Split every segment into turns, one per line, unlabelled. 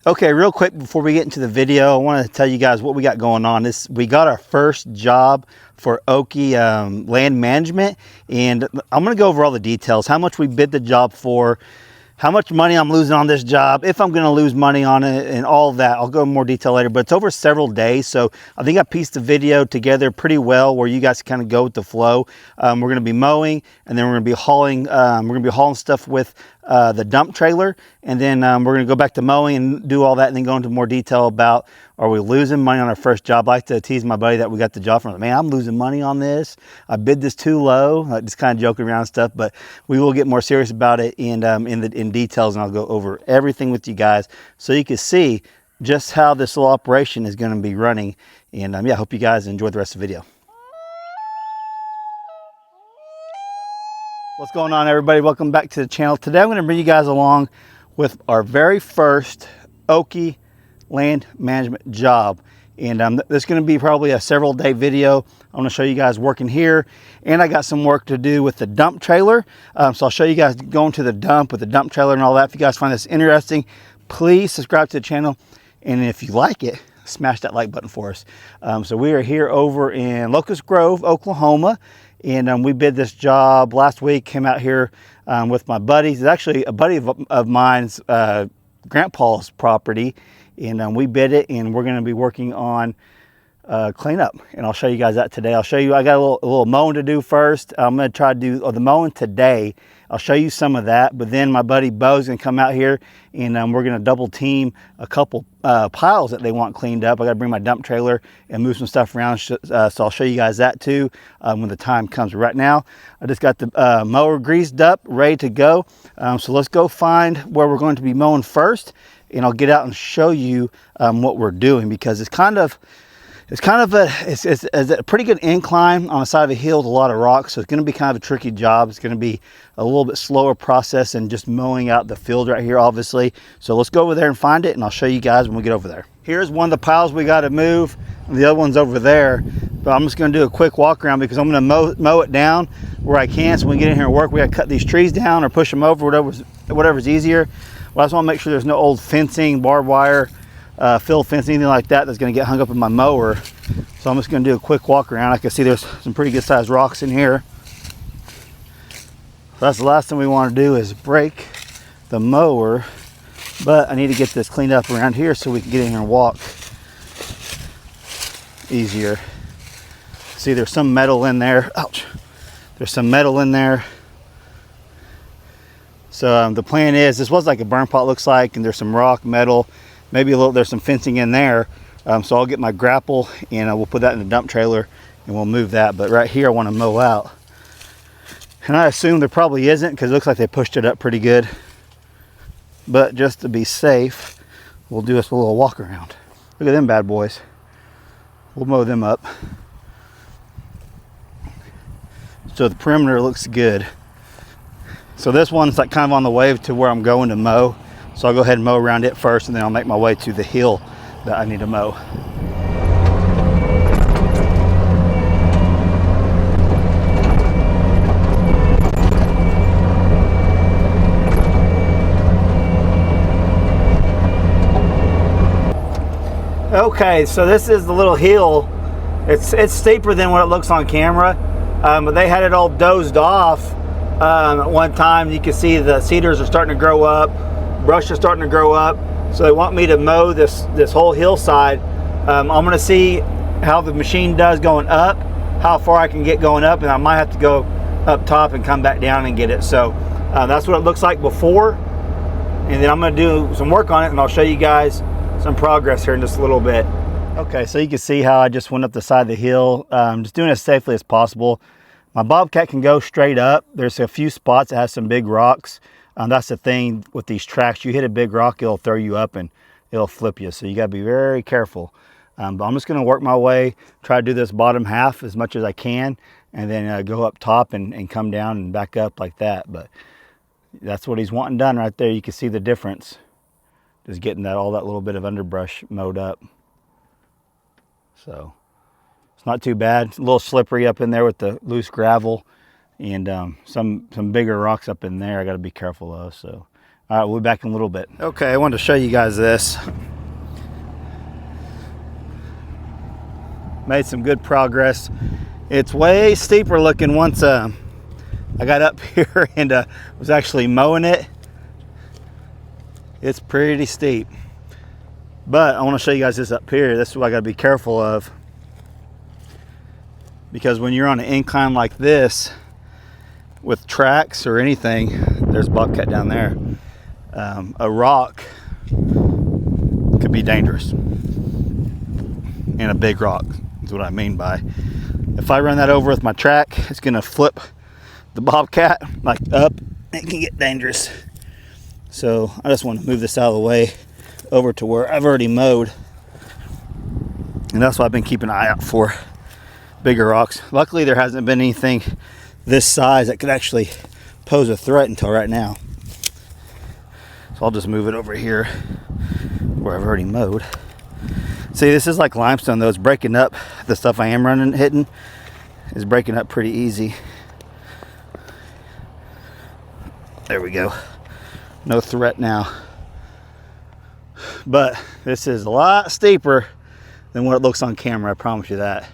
Okay, real quick before we get into the video, I want to tell you guys what we got going on. We got our first job for Okie land management, and I'm going to go over all the details, how much we bid the job for, how much money I'm losing on this job, if I'm going to lose money on it, and all of that. I'll go in more detail later, but it's over several days, so I think I pieced the video together pretty well where you guys kind of go with the flow. We're going to be mowing, and then we're going to be hauling stuff with the dump trailer, and then we're going to go back to mowing and do all that, and then go into more detail about, are we losing money on our first job? I like to tease my buddy that we got the job from. Man, I'm losing money on this. I bid this too low. Just kind of joking around and stuff, but we will get more serious about it in details, and I'll go over everything with you guys so you can see just how this little operation is going to be running. And yeah, I hope you guys enjoy the rest of the video. What's going on, everybody? Welcome back to the channel. Today I'm going to bring you guys along with our very first Okie land management job, and this is going to be probably a several day video. I'm going to show you guys working here, and I got some work to do with the dump trailer, so I'll show you guys going to the dump with the dump trailer and all that. If you guys find this interesting, please subscribe to the channel, and if you like it, smash that like button for us. So we are here over in Locust Grove, Oklahoma, and we bid this job last week. Came out here with my buddies. It's actually a buddy of mine's grandpa's property, and we bid it, and we're going to be working on cleanup, and I'll show you guys that today. I'll show you, I got a little mowing to do first. I'm going to try to do the mowing today. I'll show you some of that, but then my buddy Bo's going to come out here, and we're going to double team a couple piles that they want cleaned up. I got to bring my dump trailer and move some stuff around, so I'll show you guys that too when the time comes. Right now, I just got the mower greased up, ready to go. So let's go find where we're going to be mowing first, and I'll get out and show you what we're doing, because it's a pretty good incline on the side of a hill with a lot of rocks, so it's going to be kind of a tricky job. It's going to be a little bit slower process than just mowing out the field right here, obviously. So let's go over there and find it, and I'll show you guys when we get over there. Here's one of the piles we got to move, and the other one's over there, but I'm just going to do a quick walk around because I'm going to mow it down where I can. So when we get in here and work, we got to cut these trees down or push them over, whatever's easier. Well, I just want to make sure there's no old fencing, barbed wire, field fencing, anything like that that's going to get hung up in my mower. So I'm just going to do a quick walk around. I can see there's some pretty good sized rocks in here. So that's the last thing we want to do is break the mower, but I need to get this cleaned up around here so we can get in here and walk easier. See, there's some metal in there. Ouch. There's some metal in there. So the plan is, this was like a burn pot, looks like, and there's some rock, metal, maybe there's some fencing in there. So I'll get my grapple, and we'll put that in the dump trailer, and we'll move that. But right here I want to mow out, and I assume there probably isn't because it looks like they pushed it up pretty good, but just to be safe, we'll do us a little walk around. Look at them bad boys. We'll mow them up. So the perimeter looks good. So this one's like kind of on the way to where I'm going to mow, so I'll go ahead and mow around it first, and then I'll make my way to the hill that I need to mow. Okay, so this is the little hill. It's steeper than what it looks on camera, but they had it all dozed off. At one time, you can see the cedars are starting to grow up, brush is starting to grow up, so they want me to mow this whole hillside. I'm going to see how the machine does going up, how far I can get going up, and I might have to go up top and come back down and get it. So that's what it looks like before, and then I'm going to do some work on it, and I'll show you guys some progress here in just a little bit. Okay, so you can see how I just went up the side of the hill, just doing it as safely as possible. My Bobcat can go straight up. There's a few spots that have some big rocks. That's the thing with these tracks. You hit a big rock, it'll throw you up and it'll flip you. So you gotta be very careful. But I'm just gonna work my way, try to do this bottom half as much as I can, and then go up top and come down and back up like that. But that's what he's wanting done right there. You can see the difference. Just getting all that little bit of underbrush mowed up. So it's not too bad. It's a little slippery up in there with the loose gravel, and some bigger rocks up in there I got to be careful of. So All right, we'll be back in a little bit. Okay, I wanted to show you guys this. Made some good progress. It's way steeper looking once I got up here and was actually mowing it. It's pretty steep. But I want to show you guys this up here. This is what I got to be careful of. Because when you're on an incline like this, with tracks or anything, there's bobcat down there. A rock could be dangerous. And a big rock is what I mean by. If I run that over with my track, it's gonna flip the bobcat like up. It can get dangerous. So I just want to move this out of the way over to where I've already mowed. And that's what I've been keeping an eye out for. Bigger rocks. Luckily there hasn't been anything this size that could actually pose a threat until right now. So I'll just move it over here where I've already mowed. See, this is like limestone though. It's breaking up. The stuff I am hitting is breaking up pretty easy. There we go. No threat now. But this is a lot steeper than what it looks on camera, I promise you that.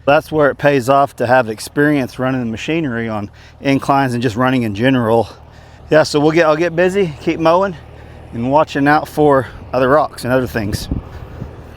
That's where it pays off to have experience running the machinery on inclines and just running in general. Yeah, so I'll get busy, keep mowing, and watching out for other rocks and other things.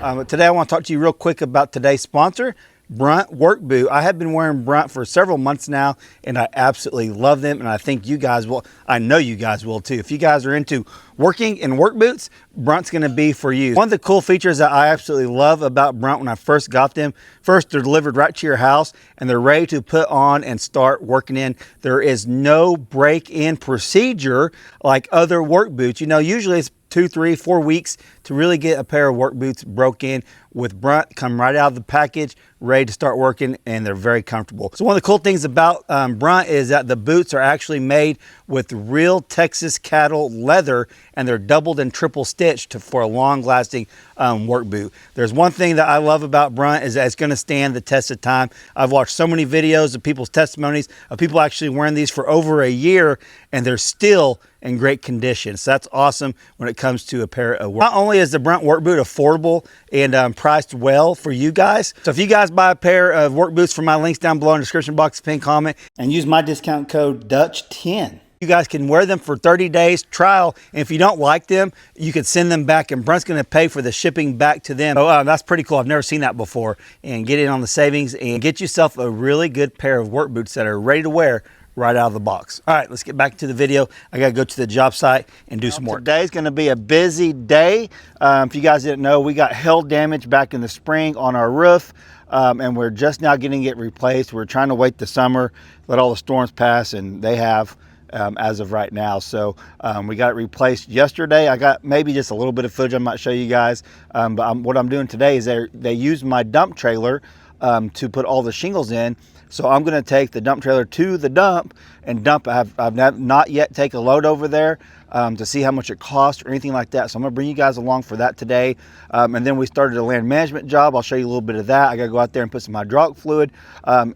But today I want to talk to you real quick about today's sponsor, BRUNT work boot. I have been wearing BRUNT for several months now, and I absolutely love them, and I think you guys will. I know you guys will too. If you guys are into working in work boots, BRUNT's gonna be for you. One of the cool features that I absolutely love about BRUNT when I first got them, first, they're delivered right to your house, and they're ready to put on and start working in. There is no break-in procedure like other work boots. You know, usually it's 2, 3, 4 weeks to really get a pair of work boots broke in. With BRUNT, come right out of the package, ready to start working, and they're very comfortable. So one of the cool things about BRUNT is that the boots are actually made with real Texas cattle leather, and they're doubled and triple stitched for a long-lasting work boot. There's one thing that I love about BRUNT is that it's gonna stand the test of time. I've watched so many videos of people's testimonies of people actually wearing these for over a year, and they're still in great condition. So that's awesome when it comes to a pair of work. Not only is the BRUNT work boot affordable and priced well for you guys. So if you guys buy a pair of work boots from my links down below in the description box, pin comment, and use my discount code Dutch10. You guys can wear them for 30 days trial, and if you don't like them, you can send them back, and BRUNT's gonna pay for the shipping back to them. Oh, that's pretty cool. I've never seen that before. And get in on the savings and get yourself a really good pair of work boots that are ready to wear right out of the box. All right, let's get back to the video. I gotta go to the job site and do some work. Today's gonna be a busy day. If you guys didn't know, we got hail damage back in the spring on our roof, and we're just now getting it replaced. We're trying to wait the summer, let all the storms pass, and they have as of right now. So we got it replaced yesterday. I got maybe just a little bit of footage I might show you guys, but what I'm doing today is they used my dump trailer to put all the shingles in. So I'm going to take the dump trailer to the dump and dump. I've not yet taken a load over there to see how much it costs or anything like that. So I'm going to bring you guys along for that today. And then we started a land management job. I'll show you a little bit of that. I got to go out there and put some hydraulic fluid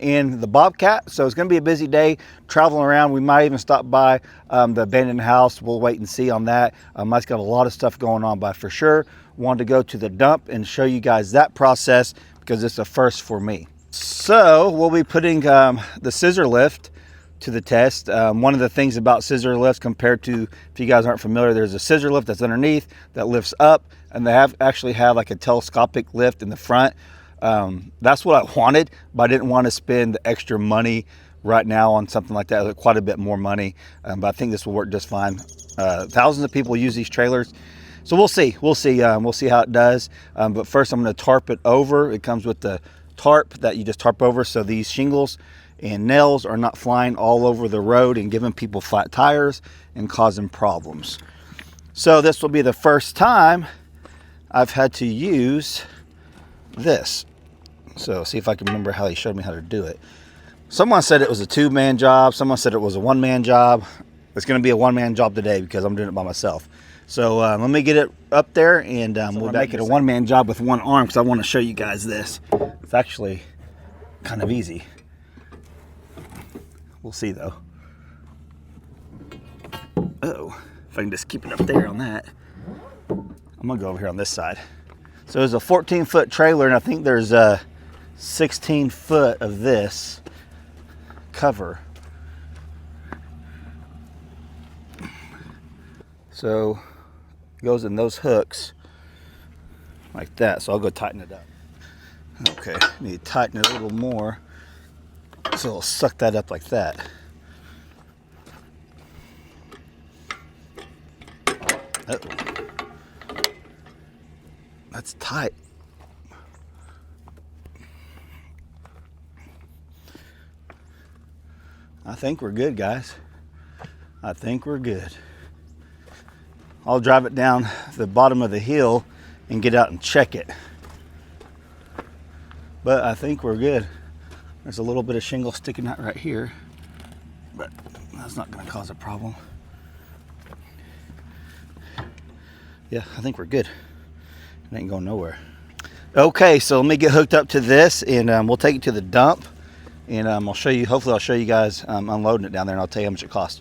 in the Bobcat. So it's going to be a busy day traveling around. We might even stop by the abandoned house. We'll wait and see on that. I've got a lot of stuff going on, but for sure wanted to go to the dump and show you guys that process because it's a first for me. So we'll be putting the scissor lift to the test. One of the things about scissor lifts compared to, if you guys aren't familiar, there's a scissor lift that's underneath that lifts up, and they actually have like a telescopic lift in the front. That's what I wanted, but I didn't want to spend the extra money right now on something like that. Quite a bit more money, but I think this will work just fine. Thousands of people use these trailers. So we'll see how it does. But first I'm going to tarp it over. It comes with the tarp that you just tarp over so these shingles and nails are not flying all over the road and giving people flat tires and causing problems. So this will be the first time I've had to use this. So see if I can remember how he showed me how to do it. Someone said it was a 2-man job. Someone said it was a 1-man job. It's going to be a 1-man job today because I'm doing it by myself. So let me get it up there, and we'll make it a 1-man job with one arm because I want to show you guys this. It's actually kind of easy. We'll see though. Oh, if I can just keep it up there on that. I'm gonna go over here on this side. So there's a 14-foot trailer, and I think there's a 16 foot of this cover. So it goes in those hooks like that. So I'll go tighten it up. Okay, need to tighten it a little more. So it'll suck that up like that. Uh-oh. That's tight. I think we're good, guys. I think we're good. I'll drive it down the bottom of the hill and get out and check it. But I think we're good. There's a little bit of shingle sticking out right here, but that's not going to cause a problem. Yeah, I think we're good. It ain't going nowhere. Okay, so let me get hooked up to this, and we'll take it to the dump, and I'll show you. Hopefully, I'll show you guys unloading it down there, and I'll tell you how much it costs.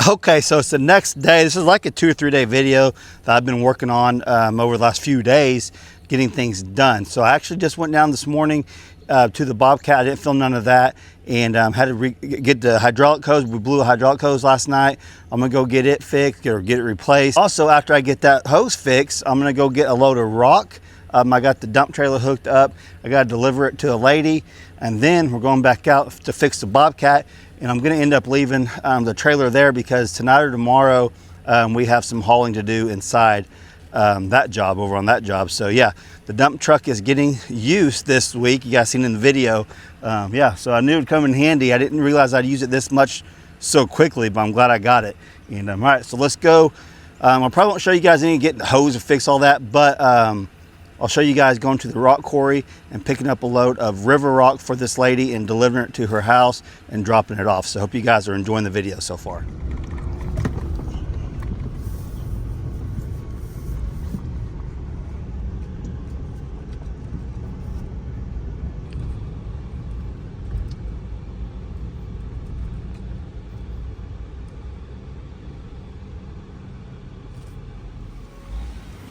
Okay, so it's the next day. This is like a 2 or 3 day video that I've been working on over the last few days, getting things done. So I actually just went down this morning to the Bobcat. I didn't film none of that, and had to get the hydraulic hose. We blew a hydraulic hose last night. I'm gonna go get it fixed or get it replaced. Also, after I get that hose fixed, I'm gonna go get a load of rock. I got the dump trailer hooked up. I gotta deliver it to a lady, and then we're going back out to fix the Bobcat. And I'm gonna end up leaving the trailer there because tonight or tomorrow we have some hauling to do inside that job, over on that job. So yeah, the dump truck is getting used this week. You guys seen in the video. Yeah, so I knew it'd come in handy. I didn't realize I'd use it this much so quickly, but I'm glad I got it. And all right, so let's go. I probably won't show you guys any getting the hose and fix all that, but I'll show you guys going to the rock quarry and picking up a load of river rock for this lady and delivering it to her house and dropping it off. So I hope you guys are enjoying the video so far.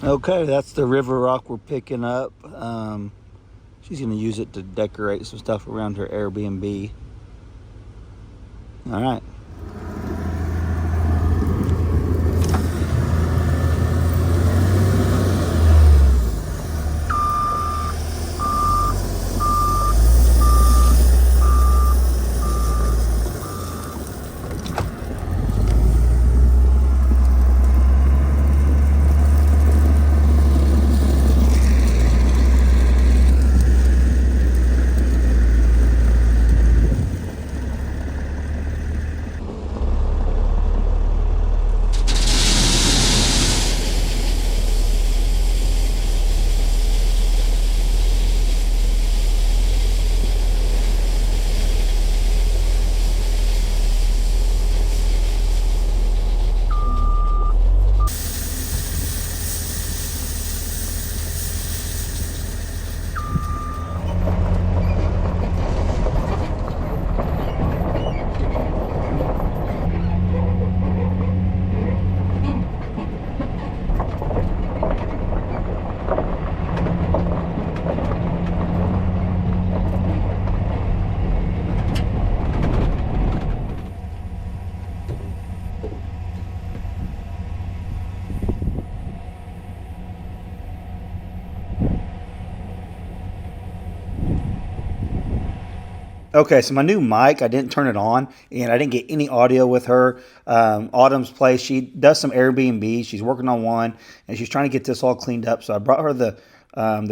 Okay, that's the river rock we're picking up. She's gonna use it to decorate some stuff around her Airbnb. All right. Okay, so my new mic, I didn't turn it on, and I didn't get any audio with her. Autumn's place, she does some Airbnb. She's working on one, and she's trying to get this all cleaned up. So I brought her the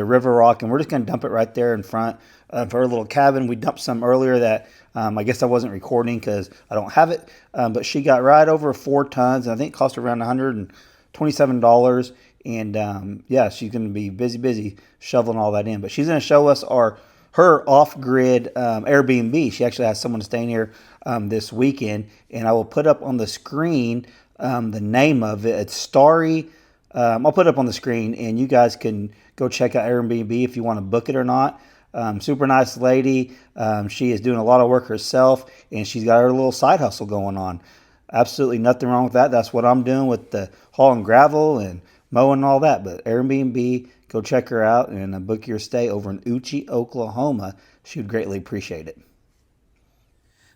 river rock, and we're just going to dump it right there in front of her little cabin. We dumped some earlier that I guess I wasn't recording because I don't have it, but she got right over 4 tons, and I think it cost around $127. And yeah, she's going to be busy shoveling all that in. But she's going to show us her off-grid Airbnb. She actually has someone staying here this weekend, and I will put up on the screen the name of it. It's Starry. I'll put it up on the screen, and you guys can go check out Airbnb if you want to book it or not. Super nice lady. She is doing a lot of work herself, and she's got her little side hustle going on. Absolutely nothing wrong with that. That's what I'm doing with the hauling gravel and mowing and all that. But Airbnb, go check her out and book your stay over in Okie, Oklahoma. She would greatly appreciate it.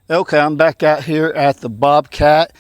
Okay, I'm back out here at the Bobcat.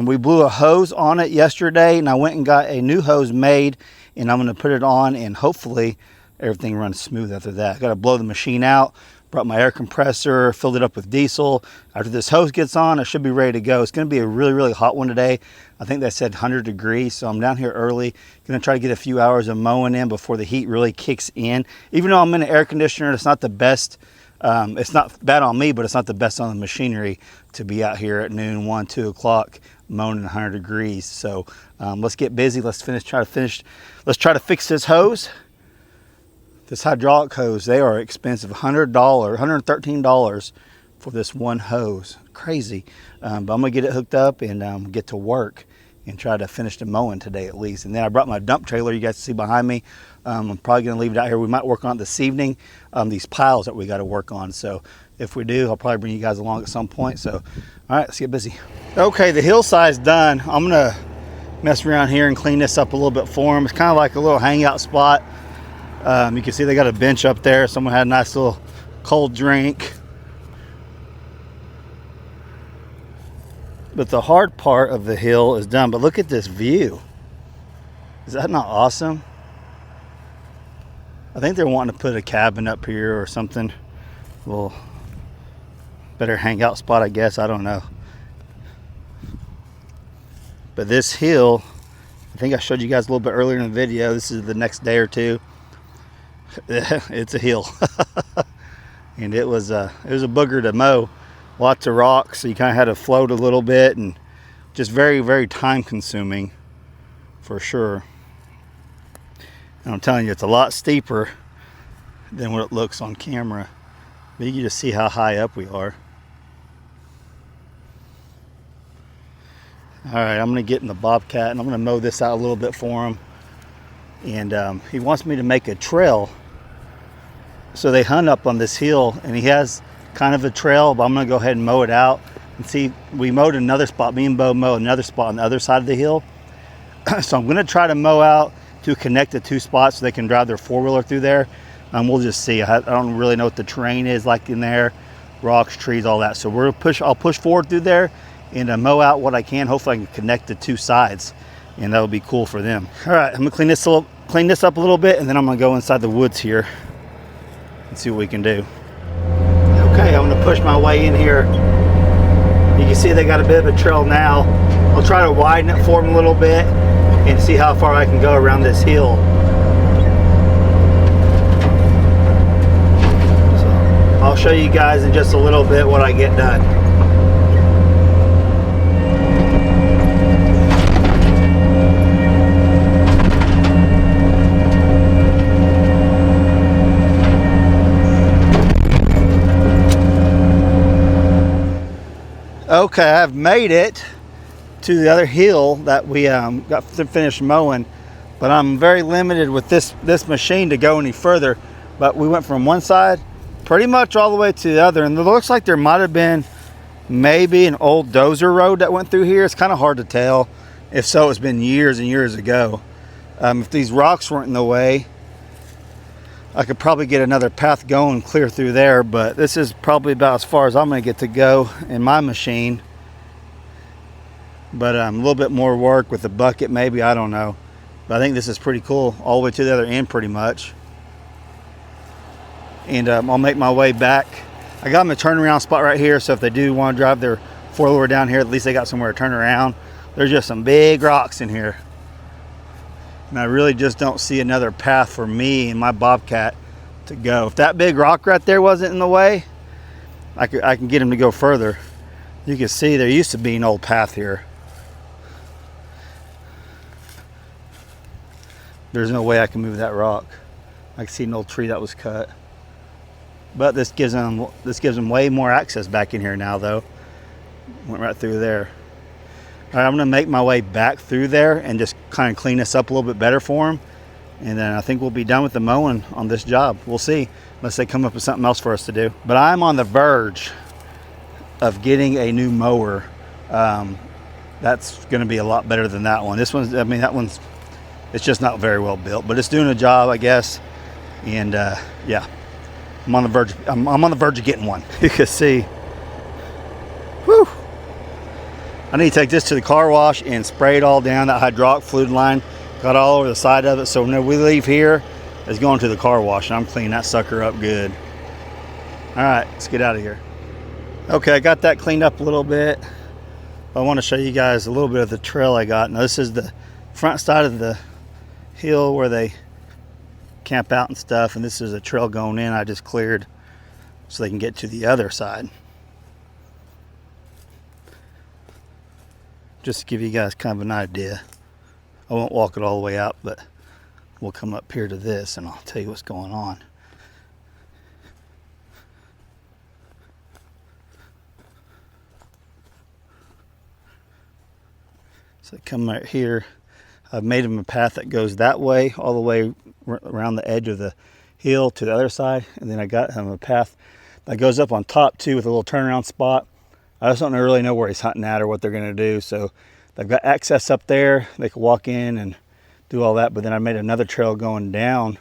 We blew a hose on it yesterday, and I went and got a new hose made, and I'm going to put it on, and hopefully everything runs smooth after that. I got to blow the machine out. Brought my air compressor, filled it up with diesel. After this hose gets on, it should be ready to go. It's going to be a really hot one today. I think they said 100 degrees, so I'm down here early. Going to try to get a few hours of mowing in before the heat really kicks in. Even though I'm in an air conditioner, it's not the best. It's not bad on me, but it's not the best on the machinery to be out here at noon, 1, 2 o'clock mowing in 100 degrees. So let's get busy. Let's try to fix this hose. This hydraulic hose, they are expensive. $100, $113 for this one hose. Crazy. But I'm going to get it hooked up and get to work and try to finish the mowing today at least. And then I brought my dump trailer you guys see behind me. I'm probably going to leave it out here. We might work on it this evening, these piles that we got to work on. So if we do, I'll probably bring you guys along at some point. So, all right, let's get busy. Okay, the hillside's done. I'm going to mess around here and clean this up a little bit for them. It's kind of like a little hangout spot. You can see they got a bench up there. Someone had a nice little cold drink. But the hard part of the hill is done. But look at this view. Is that not awesome? I think they're wanting to put a cabin up here or something. A little better hangout spot, I guess. I don't know. But this hill, I think I showed you guys a little bit earlier in the video. This is the next day or two. It's a hill. And it was a booger to mow. Lots of rocks, so you kind of had to float a little bit, and just very time consuming for sure. And I'm telling you, it's a lot steeper than what it looks on camera. But you can just see how high up we are. All right, I'm gonna get in the Bobcat and I'm gonna mow this out a little bit for him. And he wants me to make a trail. So they hunt up on this hill, and he has kind of a trail, but I'm gonna go ahead and mow it out. And see, we mowed another spot, me and Bo mowed another spot on the other side of the hill. So I'm gonna try to mow out to connect the 2 spots so they can drive their 4-wheeler through there. We'll just see. I don't really know what the terrain is like in there, rocks, trees, all that. So I'll push forward through there and mow out what I can. Hopefully I can connect the 2 sides, and that'll be cool for them. All right, I'm gonna clean this up a little bit, and then I'm gonna go inside the woods here and see what we can do. Okay, I'm gonna push my way in here. You can see they got a bit of a trail now. I'll try to widen it for them a little bit and see how far I can go around this hill. So I'll show you guys in just a little bit what I get done. Okay, I've made it to the other hill that we got finished mowing, but I'm very limited with this machine to go any further. But we went from one side pretty much all the way to the other, and it looks like there might have been maybe an old dozer road that went through here. It's kind of hard to tell. If so, it's been years and years ago. If these rocks weren't in the way, I could probably get another path going clear through there, but this is probably about as far as I'm going to get to go in my machine. But a little bit more work with the bucket maybe, I don't know. But I think this is pretty cool all the way to the other end pretty much. And I'll make my way back I got them a turnaround spot right here, so if they do want to drive their four-wheeler down here, at least they got somewhere to turn around. There's just some big rocks in here. And I really just don't see another path for me and my Bobcat to go. If that big rock right there wasn't in the way, I can get him to go further. You can see there used to be an old path here. There's no way I can move that rock. I can see an old tree that was cut. But this gives them way more access back in here now, though. Went right through there. All right, I'm gonna make my way back through there and just kind of clean this up a little bit better for them. And then I think we'll be done with the mowing on this job. We'll see, unless they come up with something else for us to do. But I'm on the verge of getting a new mower. That's gonna be a lot better than that one. This one's, I mean, that one's, it's just not very well built, but it's doing a job, I guess. And yeah, I'm on the verge. I'm on the verge of getting one. You can see. Whew. I need to take this to the car wash and spray it all down. That hydraulic fluid line got all over the side of it. So when we leave here, it's going to the car wash, and I'm cleaning that sucker up good. All right, let's get out of here. Okay, I got that cleaned up a little bit. I want to show you guys a little bit of the trail I got. Now this is the front side of the hill where they camp out and stuff, and this is a trail going in I just cleared so they can get to the other side. Just to give you guys kind of an idea. I won't walk it all the way out, but we'll come up here to this and I'll tell you what's going on. So come right here. I've made them a path that goes that way, all the way around the edge of the hill to the other side. And then I got him a path that goes up on top too with a little turnaround spot. I just don't really know where he's hunting at or what they're gonna do. So they've got access up there. They can walk in and do all that. But then I made another trail going down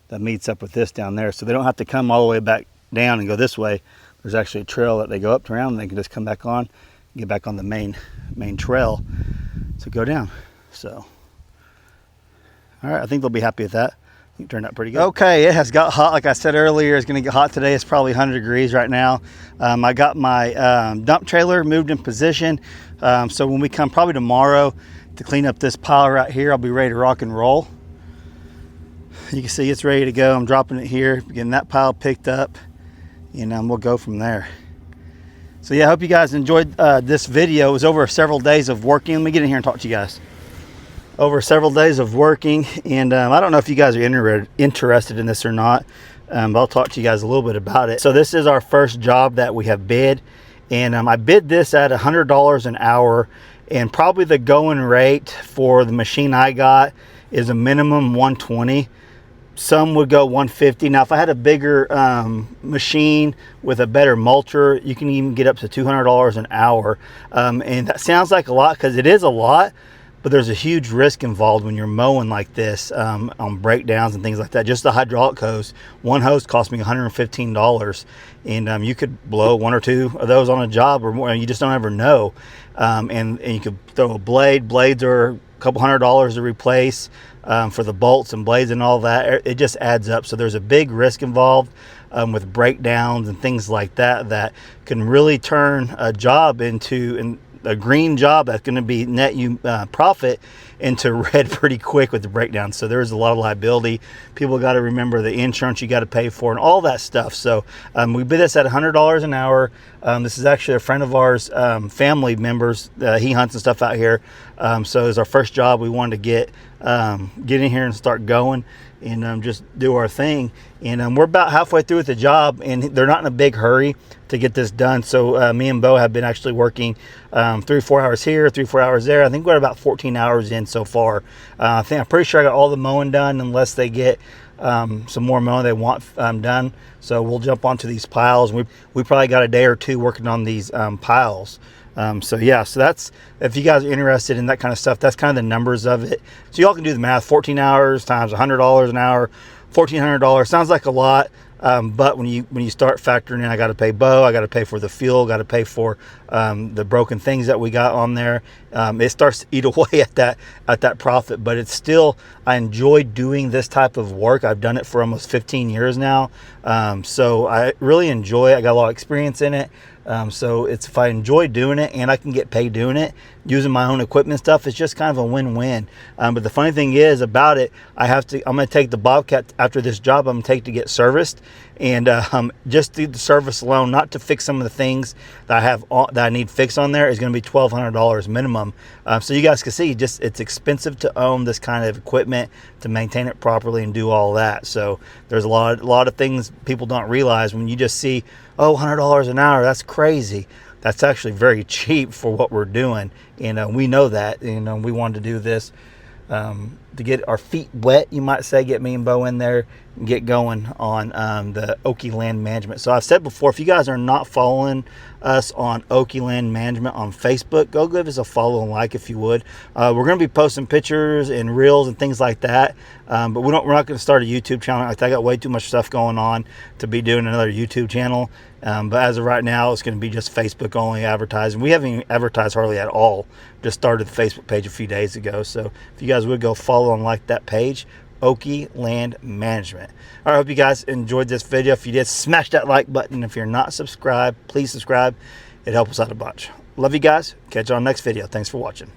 that meets up with this down there. So they don't have to come all the way back down and go this way. There's actually a trail that they go up around and they can just come back on, get back on the main trail to go down. So, all right, I think they'll be happy with that. I think it turned out pretty good. Okay, it has got hot. Like I said earlier, it's gonna get hot today. It's probably 100 degrees right now. I got my dump trailer moved in position. So when we come probably tomorrow to clean up this pile right here, I'll be ready to rock and roll. You can see it's ready to go. I'm dropping it here, getting that pile picked up, and we'll go from there. So yeah, I hope you guys enjoyed this video. It was over several days of working. Let me get in here and talk to you guys. Over several days of working, and I don't know if you guys are interested in this or not, but I'll talk to you guys a little bit about it. So this is our first job that we have bid, and I bid this at $100 an hour, and probably the going rate for the machine I got is a minimum 120. Some would go 150. Now if I had a bigger machine with a better mulcher, you can even get up to $200 an hour, and that sounds like a lot because it is a lot, but there's a huge risk involved when you're mowing like this, on breakdowns and things like that. Just the hydraulic hose, one hose cost me $115, and you could blow one or two of those on a job or more. You just don't ever know. And you could throw a blade. Blades are a couple $100 to replace, for the bolts and blades and all that. It just adds up. So there's a big risk involved with breakdowns and things like that that can really turn a job into a green job that's going to be net you profit into red pretty quick with the breakdown. So there's a lot of liability. People got to remember the insurance you got to pay for and all that stuff. So we bid this at $100 an hour. This is actually a friend of ours, family members. He hunts and stuff out here. So it's our first job. We wanted to get in here and start going and just do our thing. And we're about halfway through with the job, and they're not in a big hurry to get this done. So me and Bo have been actually working 3 or 4 hours here, 3 or 4 hours there. I think we're about 14 hours in so far. I'm pretty sure I got all the mowing done, unless they get some more mowing they want done. So we'll jump onto these piles. We probably got a day or two working on these piles. So yeah, so that's, if you guys are interested in that kind of stuff, that's kind of the numbers of it. So y'all can do the math. 14 hours times $100 an hour, $1,400 sounds like a lot. But when you start factoring in, I got to pay Bo, I got to pay for the fuel, got to pay for the broken things that we got on there. It starts to eat away at that profit, but it's still, I enjoy doing this type of work. I've done it for almost 15 years now. So I really enjoy it. I got a lot of experience in it. So if I enjoy doing it and I can get paid doing it, using my own equipment and stuff, it's just kind of a win-win. But the funny thing is about it, I'm going to take the Bobcat after this job. I'm going to take to get serviced, and just through the service alone, not to fix some of the things that I need fixed on there, is going to be $1,200 minimum. So you guys can see, it's expensive to own this kind of equipment, to maintain it properly and do all that. So there's a lot of things people don't realize when you just see, oh, $100 an hour, that's crazy. That's actually very cheap for what we're doing, and we know that. We wanted to do this to get our feet wet, you might say, get me and Bo in there and get going on the Okie Land Management. So I've said before, if you guys are not following us on Okie Land Management on Facebook, go give us a follow and like if you would. We're going to be posting pictures and reels and things like that, but we're not going to start a YouTube channel. I got way too much stuff going on to be doing another YouTube channel. But as of right now, it's going to be just Facebook only advertising. We haven't even advertised hardly at all. Just started the Facebook page a few days ago. So if you guys would go follow and like that page, Okie Land Management. All right, I hope you guys enjoyed this video. If you did, smash that like button. If you're not subscribed, please subscribe. It helps us out a bunch. Love you guys. Catch you on the next video. Thanks for watching.